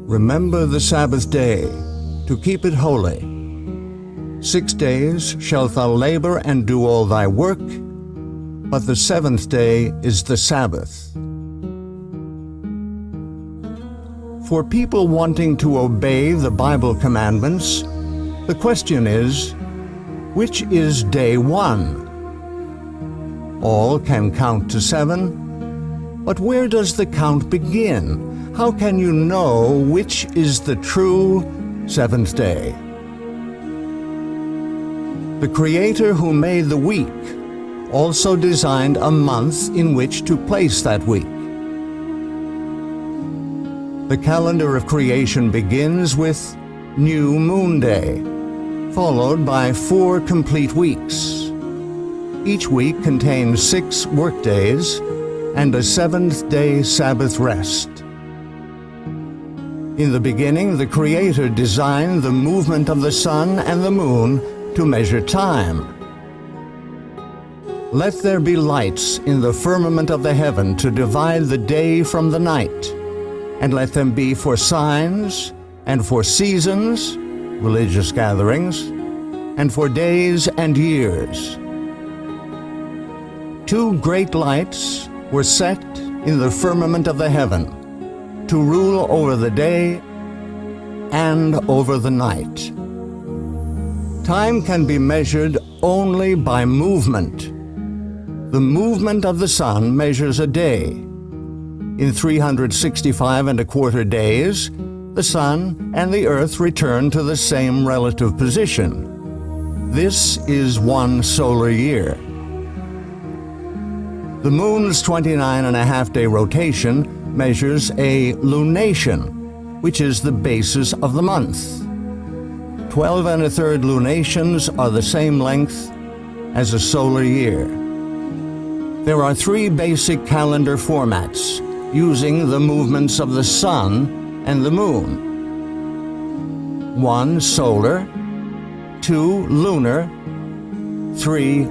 Remember the Sabbath day, to keep it holy. 6 days shalt thou labor and do all thy work, but the seventh day is the Sabbath. For people wanting to obey the Bible commandments, the question is, which is day one? All can count to 7, but where does the count begin? How can you know which is the true seventh day? The Creator who made the week also designed a month in which to place that week. The calendar of creation begins with New Moon Day, followed by 4 complete weeks. Each week contains 6 work days and a 7th-day Sabbath rest. In the beginning, the Creator designed the movement of the sun and the moon to measure time. Let there be lights in the firmament of the heaven to divide the day from the night, and let them be for signs, and for seasons, religious gatherings, and for days and years. 2 great lights were set in the firmament of the heaven, to rule over the day and over the night. Time can be measured only by movement. The movement of the sun measures a day. In 365 and a quarter days, the sun and the earth return to the same relative position. This is 1 solar year. The moon's 29.5-day rotation measures a lunation, which is the basis of the month. 12 1/3 lunations are the same length as a solar year. There are 3 basic calendar formats using the movements of the sun and the moon. 1 solar, 2 lunar, 3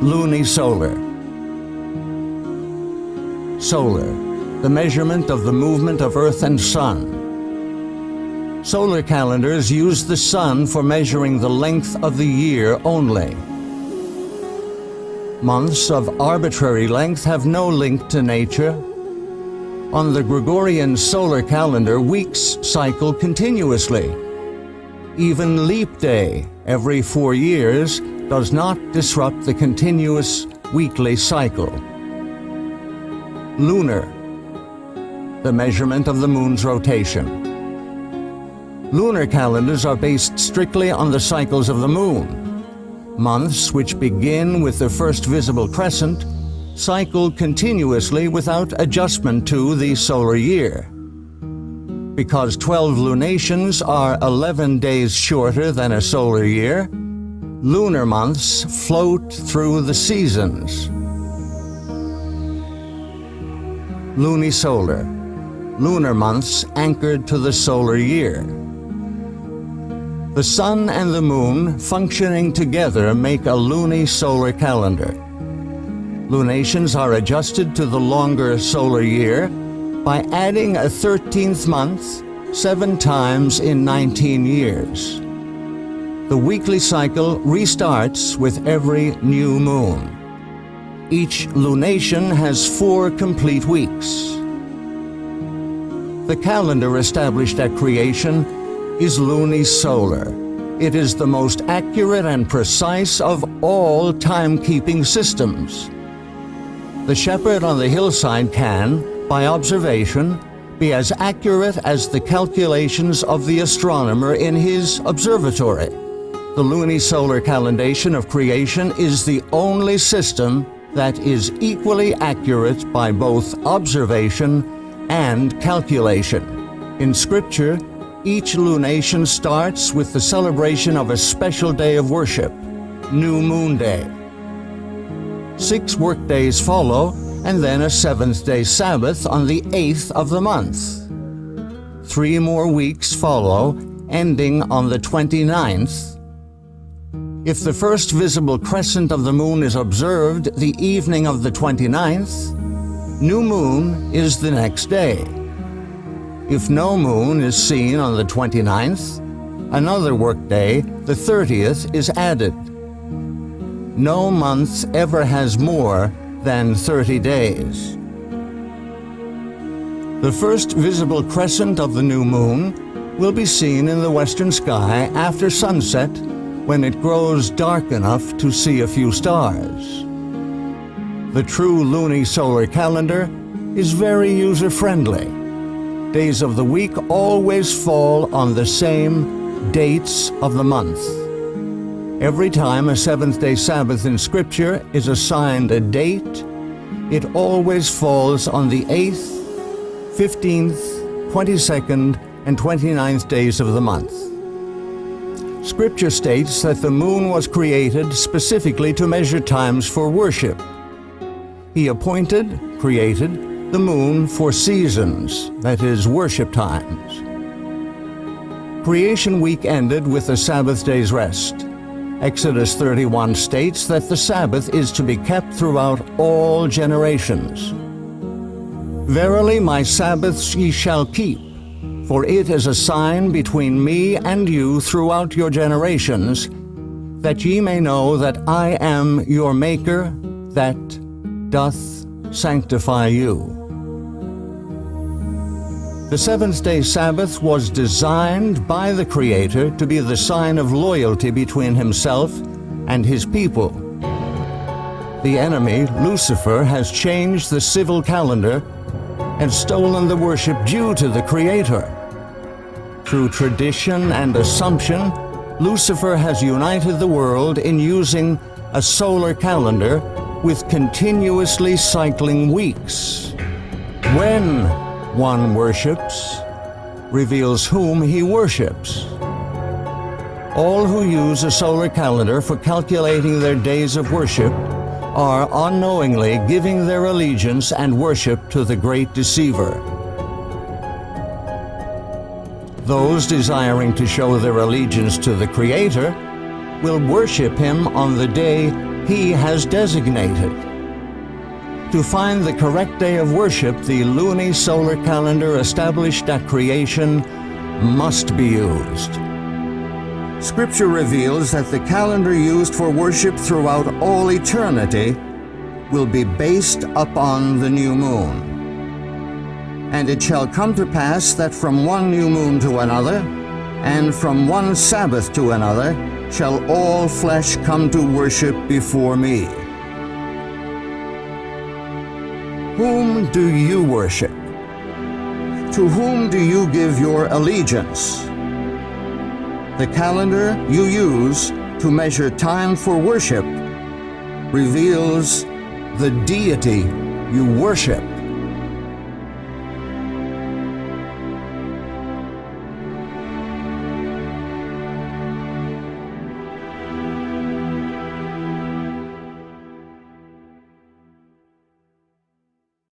lunisolar. Solar, the measurement of the movement of earth and sun. Solar calendars use the sun for measuring the length of the year only. Months of arbitrary length have no link to nature. On the Gregorian solar calendar, weeks cycle continuously. Even leap day, every 4 years, does not disrupt the continuous weekly cycle. Lunar, the measurement of the moon's rotation. Lunar calendars are based strictly on the cycles of the moon. Months which begin with the first visible crescent cycle continuously without adjustment to the solar year. Because 12 lunations are 11 days shorter than a solar year, lunar months float through the seasons. Lunisolar, lunar months anchored to the solar year. The sun and the moon functioning together make a lunisolar calendar. Lunations are adjusted to the longer solar year by adding a 13th month 7 times in 19 years. The weekly cycle restarts with every new moon. Each lunation has 4 complete weeks. The calendar established at creation is lunisolar. It is the most accurate and precise of all timekeeping systems. The shepherd on the hillside can, by observation, be as accurate as the calculations of the astronomer in his observatory. The lunisolar calendation of creation is the only system that is equally accurate by both observation and calculation. In Scripture, each lunation starts with the celebration of a special day of worship, New Moon Day. 6 work days follow, and then a 7th-day Sabbath on the 8th of the month. 3 more weeks follow, ending on the 29th. If the first visible crescent of the moon is observed the evening of the 29th, new moon is the next day. If no moon is seen on the 29th, another workday, the 30th, is added. No month ever has more than 30 days. The first visible crescent of the new moon will be seen in the western sky after sunset, when it grows dark enough to see a few stars. The true lunisolar calendar is very user-friendly. Days of the week always fall on the same dates of the month. Every time a seventh-day Sabbath in Scripture is assigned a date, it always falls on the 8th, 15th, 22nd, and 29th days of the month. Scripture states that the moon was created specifically to measure times for worship. He created the moon for seasons, that is, worship times. Creation week ended with the Sabbath day's rest. Exodus 31 states that the Sabbath is to be kept throughout all generations. Verily my Sabbaths ye shall keep, for it is a sign between me and you throughout your generations, that ye may know that I am your Maker, that doth sanctify you. The seventh-day Sabbath was designed by the Creator to be the sign of loyalty between Himself and His people. The enemy, Lucifer, has changed the civil calendar and stolen the worship due to the Creator. Through tradition and assumption, Lucifer has united the world in using a solar calendar with continuously cycling weeks. When one worships, reveals whom he worships. All who use a solar calendar for calculating their days of worship are unknowingly giving their allegiance and worship to the great deceiver. Those desiring to show their allegiance to the Creator will worship Him on the day He has designated. To find the correct day of worship, the lunisolar calendar established at creation must be used. Scripture reveals that the calendar used for worship throughout all eternity will be based upon the new moon. And it shall come to pass that from one new moon to another, and from one Sabbath to another, shall all flesh come to worship before me. Whom do you worship? To whom do you give your allegiance? The calendar you use to measure time for worship reveals the deity you worship.